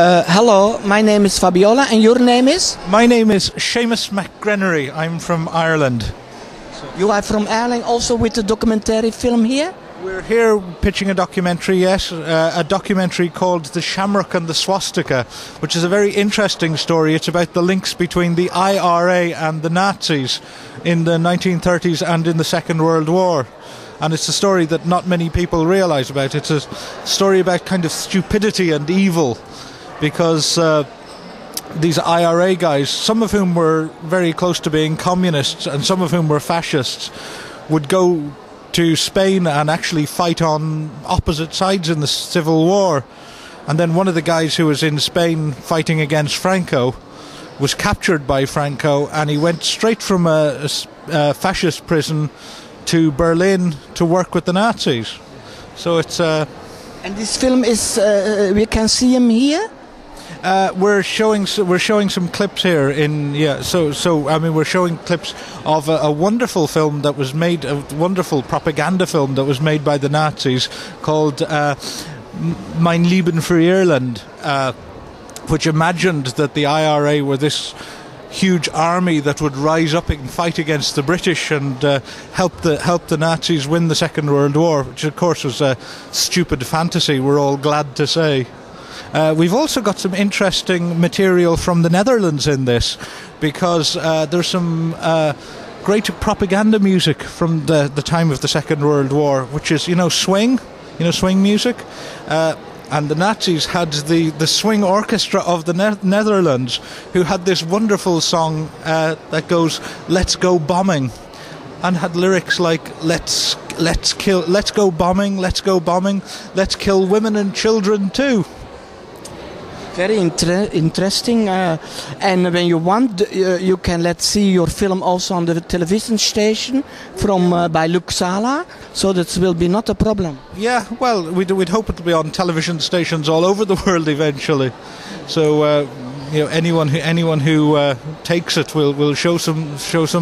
Hello, my name is Fabiola, and your name is? My name is Seamus McGrenery. I'm from Ireland. You are from Ireland, also with the documentary film here? We're here pitching a documentary, yes, a documentary called The Shamrock and the Swastika, which is a very interesting story. It's about the links between the IRA and the Nazis in the 1930s and in the Second World War. And it's a story that not many people realise about. It's a story about kind of stupidity and evil, because these IRA guys, some of whom were very close to being communists and some of whom were fascists, would go to Spain and actually fight on opposite sides in the Civil War. And then one of the guys who was in Spain fighting against Franco was captured by Franco, and he went straight from a fascist prison to Berlin to work with the Nazis. So it's and this film is we can see him here. We're showing some clips here So I mean, we're showing clips of a wonderful film that was made, a wonderful propaganda film that was made by the Nazis called Mein Leben für Irland, which imagined that the IRA were this huge army that would rise up and fight against the British and help the Nazis win the Second World War, which of course was a stupid fantasy, we're all glad to say. We've also got some interesting material from the Netherlands in this, because there's some great propaganda music from the time of the Second World War, which is, swing music. And the Nazis had the swing orchestra of the Netherlands, who had this wonderful song that goes, "Let's go bombing," and had lyrics like let's go bombing, let's kill women and children too. Very interesting. And when you want, you can see your film also on the television station from by Luc Sala. So that will be not a problem. Yeah, well, we'd hope it will be on television stations all over the world eventually. So anyone who takes it will show some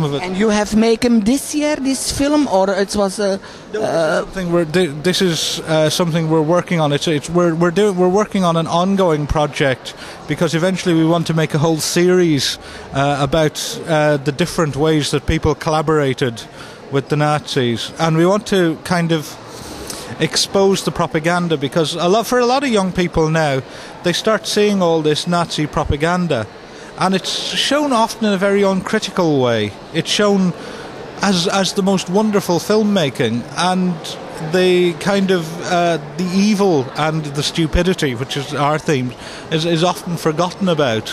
of it. And you have made him this year, this film, or it was this is something we're working on. We're working on an ongoing project, because eventually we want to make a whole series about the different ways that people collaborated with the Nazis, and we want to kind of expose the propaganda, because for a lot of young people now, they start seeing all this Nazi propaganda, and it's shown often in a very uncritical way. It's shown as the most wonderful filmmaking, and the kind of the evil and the stupidity, which is our theme, is often forgotten about.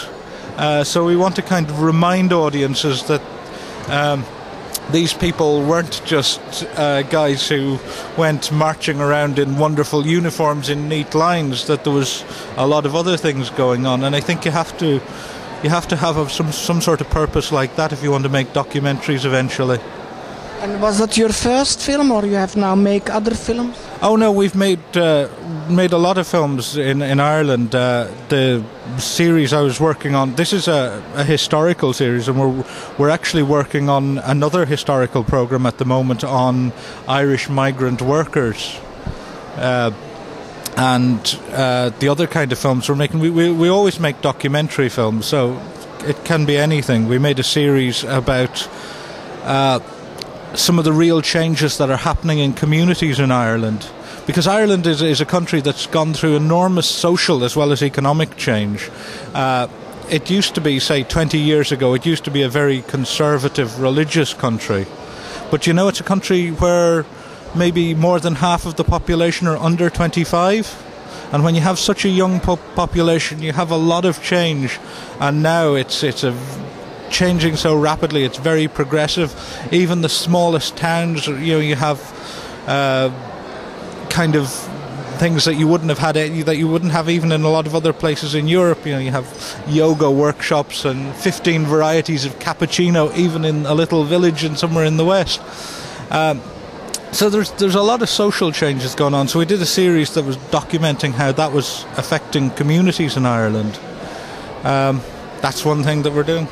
So we want to kind of remind audiences that these people weren't just guys who went marching around in wonderful uniforms in neat lines, that there was a lot of other things going on. And I think you have to have some sort of purpose like that if you want to make documentaries eventually. And was that your first film, or you have now made other films? Oh no, we've made a lot of films in Ireland. The series I was working on, this is a historical series, and we're actually working on another historical program at the moment on Irish migrant workers. And the other kind of films we're making, we always make documentary films, so it can be anything. We made a series about some of the real changes that are happening in communities in Ireland, because Ireland is a country that's gone through enormous social as well as economic change. It used to be, say 20 years ago, it used to be a very conservative religious country, but it's a country where maybe more than half of the population are under 25, and when you have such a young population, you have a lot of change, and now it's changing so rapidly. It's very progressive. Even the smallest towns, you have kind of things that you wouldn't have even in a lot of other places in Europe. You have yoga workshops and 15 varieties of cappuccino, even in a little village somewhere in the west. So there's a lot of social changes going on. So we did a series that was documenting how that was affecting communities in Ireland. That's one thing that we're doing.